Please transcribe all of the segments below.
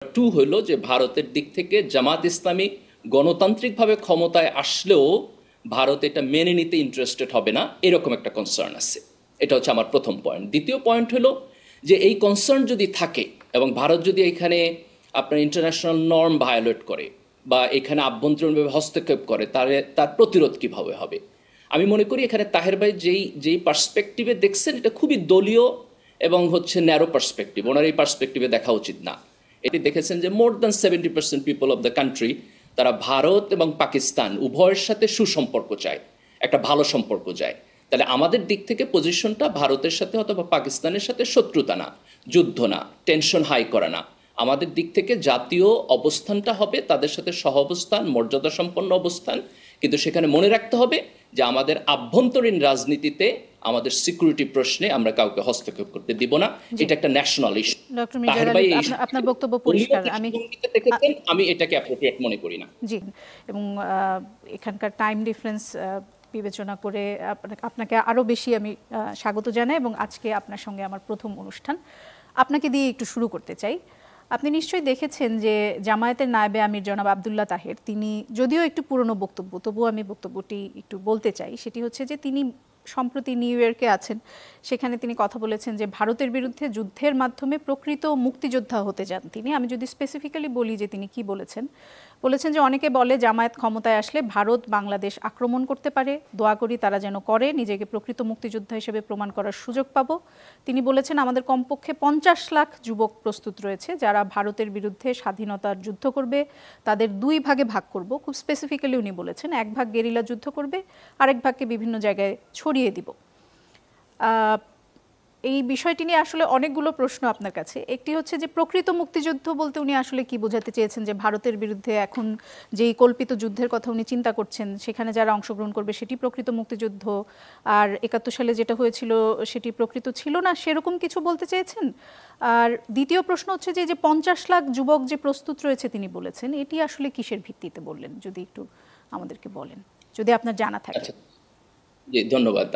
Two হইল যে ভারতের দিক থেকে জামাত ইসলামী গণতান্ত্রিকভাবে ক্ষমতায় আসলেও ভারত এটা মেনে নিতে ইন্টারেস্টেড হবে না, এরকম একটা কনসার্ন আছে। এটা হচ্ছে আমার প্রথম পয়েন্ট। দ্বিতীয় পয়েন্ট হলো যে এই কনসার্ন যদি থাকে এবং ভারত যদি এখানে আপনার ইন্টারন্যাশনাল নর্ম ভায়োলেট করে বা এখানে আভ্যন্তরীণভাবে হস্তক্ষেপ করে, তার প্রতিরোধ কীভাবে হবে। আমি মনে করি এখানে তাহের ভাই যেই পার্সপেক্টিভে দেখছেন এটা খুবই দলীয় এবং হচ্ছে ন্যারো পার্সপেক্টিভ। ওনার এই পার্সপেক্টিভে দেখা উচিত না। এটি দেখেছেন যে more than 70% people of the country তারা ভারত এবং পাকিস্তান উভয়ের সাথে সুসম্পর্ক চায়, একটা ভালো সম্পর্ক চায়। তাহলে আমাদের দিক থেকে পজিশনটা ভারতের সাথে অথবা পাকিস্তানের সাথে শত্রুতা না, যুদ্ধ না, টেনশন হাই করা না। আমাদের দিক থেকে জাতীয় অবস্থানটা হবে তাদের সাথে সহ অবস্থান, মর্যাদা সম্পন্ন অবস্থান। কিন্তু সেখানে মনে রাখতে হবে যে আমাদের আভ্যন্তরীণ রাজনীতিতে, আমাদের সিকিউরিটি প্রশ্নে আমরা কাউকে হস্তক্ষেপ করতে দিব না। এটা একটা ন্যাশনাল ইস্যু। আপনার বক্তব্য পরিষ্কার। আমি এটাকে অ্যাপ্রোপ্রিয়েট মনে করি না। জি, এবং এখানকার টাইম ডিফারেন্স বিবেচনা করে আপনাকে আরও বেশি আমি স্বাগত জানাই এবং আজকে আপনার সঙ্গে আমার প্রথম অনুষ্ঠান। আপনাকে দিয়ে একটু শুরু করতে চাই। আপনি নিশ্চয়ই দেখেছেন যে জামায়াতের নায়েবে আমির জনাব আবদুল্লাহ তাহের, তিনি যদিও একটু পুরনো বক্তব্য, তবুও আমি বক্তব্যটি একটু বলতে চাই। সেটি হচ্ছে যে তিনি সম্প্রতি নিউ ইয়র্কে আছেন, সেখানে তিনি কথা বলেছেন যে ভারতের বিরুদ্ধে যুদ্ধের মাধ্যমে প্রকৃত মুক্তিযোদ্ধা হতে যান তিনি। আমি যদি স্পেসিফিক্যালি বলি যে তিনি কি বলেছেন যে অনেকে বলে জামায়াত ক্ষমতায় আসলে ভারত বাংলাদেশ আক্রমণ করতে পারে, দোয়া করি তারা যেন করে, নিজেকে প্রকৃত মুক্তিযোদ্ধা হিসেবে প্রমাণ করার সুযোগ পাবো। তিনি বলেছেন আমাদের কমপক্ষে 50 লাখ যুবক প্রস্তুত রয়েছে যারা ভারতের বিরুদ্ধে স্বাধীনতার যুদ্ধ করবে, তাদের দুই ভাগে ভাগ করব। খুব স্পেসিফিক্যালি উনি বলেছেন এক ভাগ গেরিলা যুদ্ধ করবে, আরেক ভাগকে বিভিন্ন জায়গায় ছড়িয়ে দিব। এই বিষয়টি নিয়ে আসলে অনেকগুলো প্রশ্ন আপনার কাছে। একটি হচ্ছে যে প্রকৃত মুক্তিযুদ্ধ বলতে উনি আসলে কি বোঝাতে চেয়েছেন, যে ভারতের বিরুদ্ধে এখন যেই কল্পিত যুদ্ধের কথা উনি চিন্তা করছেন সেখানে যারা অংশগ্রহণ করবে সেটি প্রকৃত মুক্তিযুদ্ধ, আর 71 সালে যেটা হয়েছিল সেটি প্রকৃত ছিল না, সেরকম কিছু বলতে চেয়েছেন? আর দ্বিতীয় প্রশ্ন হচ্ছে যে 50 লাখ যুবক যে প্রস্তুত রয়েছে তিনি বলেছেন, এটি আসলে কিসের ভিত্তিতে বললেন, যদি একটু আমাদেরকে বলেন, যদি আপনার জানা থাকে। জি, ধন্যবাদ।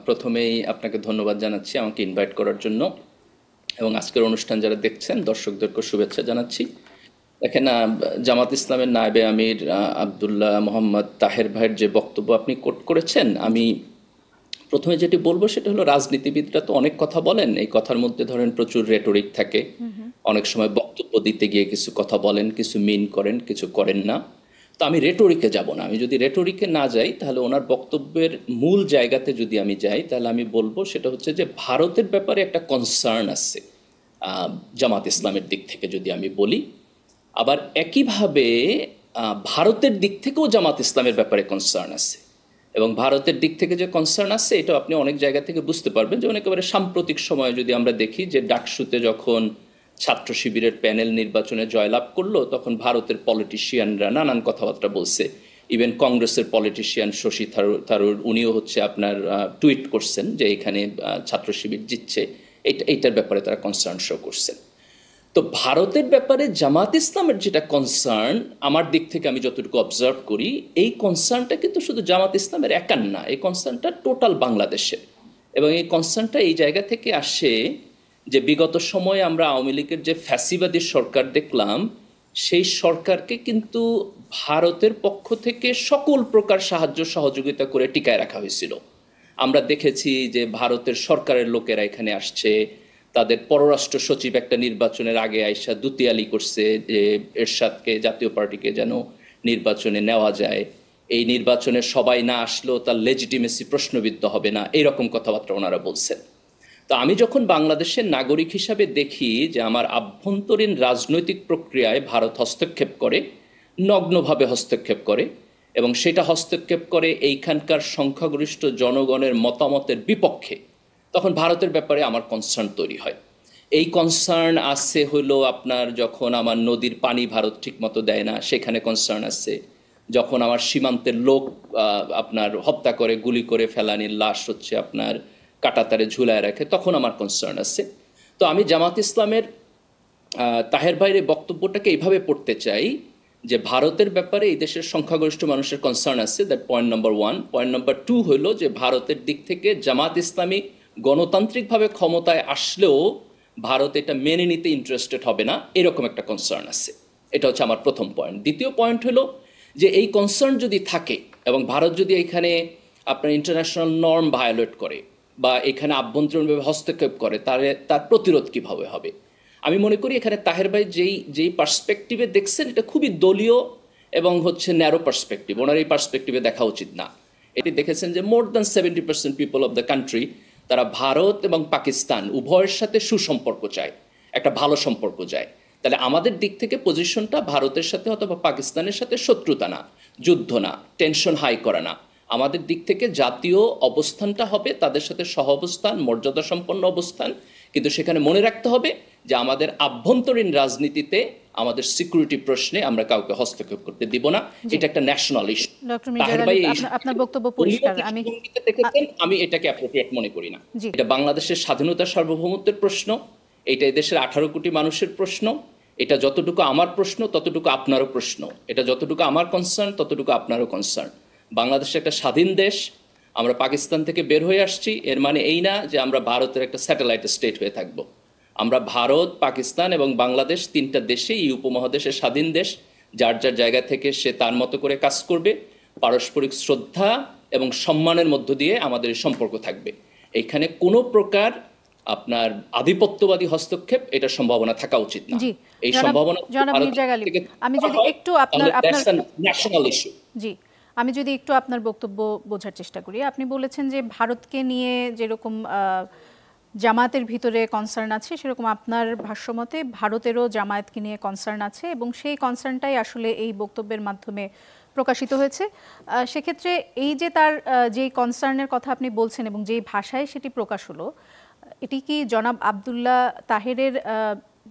প্রথমেই আপনাকে ধন্যবাদ জানাচ্ছি আমাকে ইনভাইট করার জন্য, এবং আজকের অনুষ্ঠান যারা দেখছেন দর্শকদেরকে শুভেচ্ছা জানাচ্ছি। দেখেন, জামাত ইসলামের নায়েবে আমির আবদুল্লাহ মোহাম্মদ তাহের ভাইয়ের যে বক্তব্য আপনি কোট করেছেন, আমি প্রথমে যেটি বলবো সেটা হলো রাজনীতিবিদরা তো অনেক কথা বলেন, এই কথার মধ্যে ধরেন প্রচুর রেটরিক থাকে। অনেক সময় বক্তব্য দিতে গিয়ে কিছু কথা বলেন, কিছু মিন করেন, কিছু করেন না। তো আমি রেটরিকে যাব না। আমি যদি রেটরিকে না যাই তাহলে ওনার বক্তব্যের মূল জায়গাতে যদি আমি যাই তাহলে আমি বলবো সেটা হচ্ছে যে ভারতের ব্যাপারে একটা কনসার্ন আছে জামাত ইসলামের দিক থেকে যদি আমি বলি, আবার একইভাবে ভারতের দিক থেকেও জামাত ইসলামের ব্যাপারে কনসার্ন আছে। এবং ভারতের দিক থেকে যে কনসার্ন আছে এটা আপনি অনেক জায়গা থেকে বুঝতে পারবেন। যেমন একেবারে সাম্প্রতিক সময়ে যদি আমরা দেখি যে ডাকসুতে যখন ছাত্র শিবিরের প্যানেল নির্বাচনে জয়লাভ করলো তখন ভারতের পলিটিশিয়ানরা নানান কথাবার্তা বলছে। ইভেন কংগ্রেসের পলিটিশিয়ান শশী থারুর উনিও হচ্ছে আপনার টুইট করছেন যে এখানে ছাত্র শিবির জিতছে, এইটার ব্যাপারে তারা কনসার্ন শো করছেন। তো ভারতের ব্যাপারে জামাত ইসলামের যেটা কনসার্ন, আমার দিক থেকে আমি যতটুকু অবজার্ভ করি, এই কনসার্নটা কিন্তু শুধু জামাত ইসলামের একার না, এই কনসার্নটা টোটাল বাংলাদেশের। এবং এই কনসার্নটা এই জায়গা থেকে আসে যে বিগত সময়ে আমরা আওয়ামী লীগের যে ফ্যাসিবাদী সরকার দেখলাম, সেই সরকারকে কিন্তু ভারতের পক্ষ থেকে সকল প্রকার সাহায্য সহযোগিতা করে টিকায় রাখা হয়েছিল। আমরা দেখেছি যে ভারতের সরকারের লোকেরা এখানে আসছে, তাদের পররাষ্ট্র সচিব একটা নির্বাচনের আগে আইসা দুতিয়ালি করছে যে এরশাদকে, জাতীয় পার্টিকে যেন নির্বাচনে নেওয়া যায়, এই নির্বাচনে সবাই না আসলেও তার লেজিটিমেসি প্রশ্নবিদ্ধ হবে না, এইরকম কথাবার্তা ওনারা বলছেন। তো আমি যখন বাংলাদেশের নাগরিক হিসাবে দেখি যে আমার আভ্যন্তরীণ রাজনৈতিক প্রক্রিয়ায় ভারত হস্তক্ষেপ করে, নগ্নভাবে হস্তক্ষেপ করে, এবং সেটা হস্তক্ষেপ করে এইখানকার সংখ্যাগরিষ্ঠ জনগণের মতামতের বিপক্ষে, তখন ভারতের ব্যাপারে আমার কনসার্ন তৈরি হয়। এই কনসার্ন আছে হলো আপনার যখন আমার নদীর পানি ভারত ঠিকমতো দেয় না, সেখানে কনসার্ন আছে। যখন আমার সীমান্তের লোক আপনার হত্যা করে, গুলি করে ফেলানির লাশ হচ্ছে আপনার কাটাতারে ঝুলায় রাখে, তখন আমার কনসার্ন আছে। তো আমি জামাত ইসলামের তাহের ভাইয়ের বক্তব্যটাকে এইভাবে পড়তে চাই যে ভারতের ব্যাপারে এই দেশের সংখ্যাগরিষ্ঠ মানুষের কনসার্ন আছে, that point number 1। Point number 2 হলো যে ভারতের দিক থেকে জামাত ইসলামী গণতান্ত্রিকভাবে ক্ষমতায় আসলেও ভারত এটা মেনে নিতে ইন্টারেস্টেড হবে না, এরকম একটা কনসার্ন আছে। এটা হচ্ছে আমার প্রথম পয়েন্ট। দ্বিতীয় পয়েন্ট হলো যে এই কনসার্ন যদি থাকে এবং ভারত যদি এখানে আপনার ইন্টারন্যাশনাল নর্ম ভায়োলেট করে বা এখানে আভ্যন্তরীণভাবে হস্তক্ষেপ করে, তার প্রতিরোধ কীভাবে হবে। আমি মনে করি এখানে তাহের ভাই যেই পার্সপেক্টিভে দেখছেন এটা খুবই দলীয় এবং হচ্ছে ন্যারো পার্সপেক্টিভ। ওনার এই পার্সপেক্টিভে দেখা উচিত না। এটি দেখেছেন যে more than 70% people of the country তারা ভারত এবং পাকিস্তান উভয়ের সাথে সুসম্পর্ক চায়, একটা ভালো সম্পর্ক চায়। তাহলে আমাদের দিক থেকে পজিশনটা ভারতের সাথে অথবা পাকিস্তানের সাথে শত্রুতা না, যুদ্ধ না, টেনশন হাই করা না। আমাদের দিক থেকে জাতীয় অবস্থানটা হবে তাদের সাথে সহ অবস্থান, মর্যাদা সম্পন্ন অবস্থান। কিন্তু সেখানে মনে রাখতে হবে যে আমাদের আভ্যন্তরীণ রাজনীতিতে, আমাদের সিকিউরিটি প্রশ্নে আমরা কাউকে হস্তক্ষেপ করতে দিব না। এটা একটা national issue. Doctor Mirza Ali, আপনার বক্তব্য পরিষ্কার। আমি এটাকে অ্যাপ্রোপ্রিয়েট মনে করি না। এটা বাংলাদেশের স্বাধীনতা সার্বভৌমত্বের প্রশ্ন, এটা এদেশের 18 কোটি মানুষের প্রশ্ন। এটা যতটুকু আমার প্রশ্ন ততটুকু আপনারও প্রশ্ন। এটা যতটুকু আমার কনসার্ন ততটুকু আপনারও কনসার্ন। বাংলাদেশ একটা স্বাধীন দেশ, আমরা পাকিস্তান থেকে বের হয়ে আসছি। এর মানে এই না যে আমরা ভারতের একটা স্যাটেলাইট স্টেট হয়ে থাকব। আমরা ভারত, পাকিস্তান এবং বাংলাদেশ তিনটা দেশে এই উপমহাদেশের স্বাধীন দেশ। যার যার জায়গা থেকে সে তার মতো করে কাজ করবে। পারস্পরিক শ্রদ্ধা এবং সম্মানের মধ্য দিয়ে আমাদের সম্পর্ক থাকবে। এখানে কোনো প্রকার আপনার আধিপত্যবাদী হস্তক্ষেপ, এটা সম্ভাবনা থাকা উচিত না। এই সম্ভাবনা আমি যদি একটু আপনার ন্যাশনাল ইস্যু। জি, আমি যদি একটু আপনার বক্তব্য বোঝার চেষ্টা করি। আপনি বলেছেন যে ভারতকে নিয়ে যেরকম জামায়াতের ভিতরে কনসার্ন আছে, সেরকম আপনার ভাষ্যমতে ভারতেরও জামায়াতকে নিয়ে কনসার্ন আছে এবং সেই কনসার্নটাই আসলে এই বক্তব্যের মাধ্যমে প্রকাশিত হয়েছে। সেক্ষেত্রে এই যে তার যেই কনসার্নের কথা আপনি বলছেন এবং যেই ভাষায় সেটি প্রকাশ হলো, এটি কি জনাব আব্দুল্লাহ তাহেরের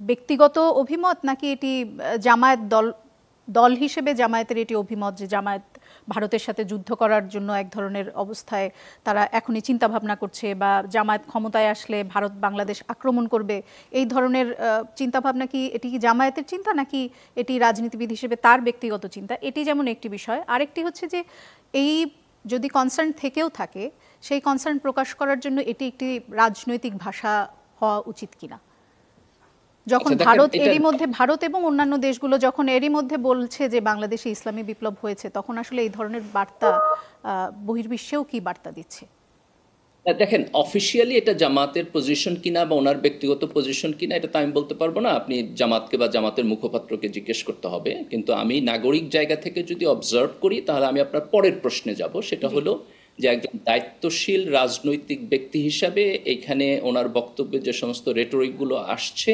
ব্যক্তিগত অভিমত, নাকি এটি জামায়াত দল হিসেবে জামায়াতের এটি অভিমত যে জামায়াত ভারতের সাথে যুদ্ধ করার জন্য এক ধরনের অবস্থায় তারা এখনই চিন্তা ভাবনা করছে, বা জামায়াত ক্ষমতায় আসলে ভারত বাংলাদেশ আক্রমণ করবে, এই ধরনের চিন্তা ভাবনা কি এটি কি জামায়াতের চিন্তা, নাকি এটি রাজনীতিবিদ হিসেবে তার ব্যক্তিগত চিন্তা? এটি যেমন একটি বিষয়। আরেকটি হচ্ছে যে এই যদি কনসার্ন থেকেও থাকে, সেই কনসার্ন প্রকাশ করার জন্য এটি একটি রাজনৈতিক ভাষা হওয়া উচিত কিনা? যখন ভারত এবং অন্যান্য দেশগুলো যখন এরই মধ্যে বলছে যে বাংলাদেশে ইসলামী বিপ্লব হয়েছে, তখন আসলে এই ধরনের বার্তা বহির্বিশ্বেও কি বার্তা দিচ্ছে? দেখেন, অফিসিয়ালি এটা জামাতের পজিশন কিনা বা ওনার ব্যক্তিগত পজিশন কিনা এটা তো আমি বলতে পারবো না। আপনি জামাতকে বা জামাতের মুখপাত্রকে জিজ্ঞেস করতে হবে। কিন্তু আমি নাগরিক জায়গা থেকে যদি অবজার্ভ করি, তাহলে আমি আপনার পরের প্রশ্নে যাব। সেটা হলো যে একজন দায়িত্বশীল রাজনৈতিক ব্যক্তি হিসাবে এখানে ওনার বক্তব্যে যে সমস্ত রেটরিকগুলো আসছে,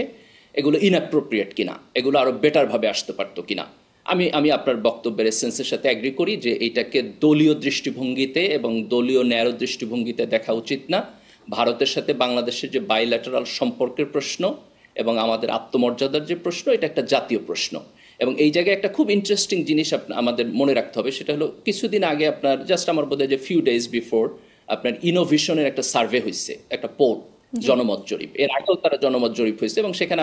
এগুলো ইনঅ্যাপ্রোপ্রিয়েট কিনা, এগুলো আরো বেটার ভাবে আসতে পারতো কিনা। আমি আপনার বক্তব্যের এসেন্সের সাথে অ্যাগ্রি করি যে এটাকে দলীয় দৃষ্টিভঙ্গিতে এবং দলীয় ন্যারো দৃষ্টিভঙ্গিতে দেখা উচিত না। ভারতের সাথে বাংলাদেশের যে বাইল্যাটারাল সম্পর্কের প্রশ্ন এবং আমাদের আত্মমর্যাদার যে প্রশ্ন, এটা একটা জাতীয় প্রশ্ন। এবং এই জায়গায় একটা খুব ইন্টারেস্টিং জিনিস আমাদের মনে রাখতে হবে। সেটা হলো কিছুদিন আগে আপনার জাস্ট আমার বোধহয় যে ফিউ ডেজ বিফোর আপনার ইনোভেশনের একটা সার্ভে হয়েছে, একটা পোল, জনমত জরিপ। এর আগেও তারা জনমত জরিপ হয়েছে এবং সেখানে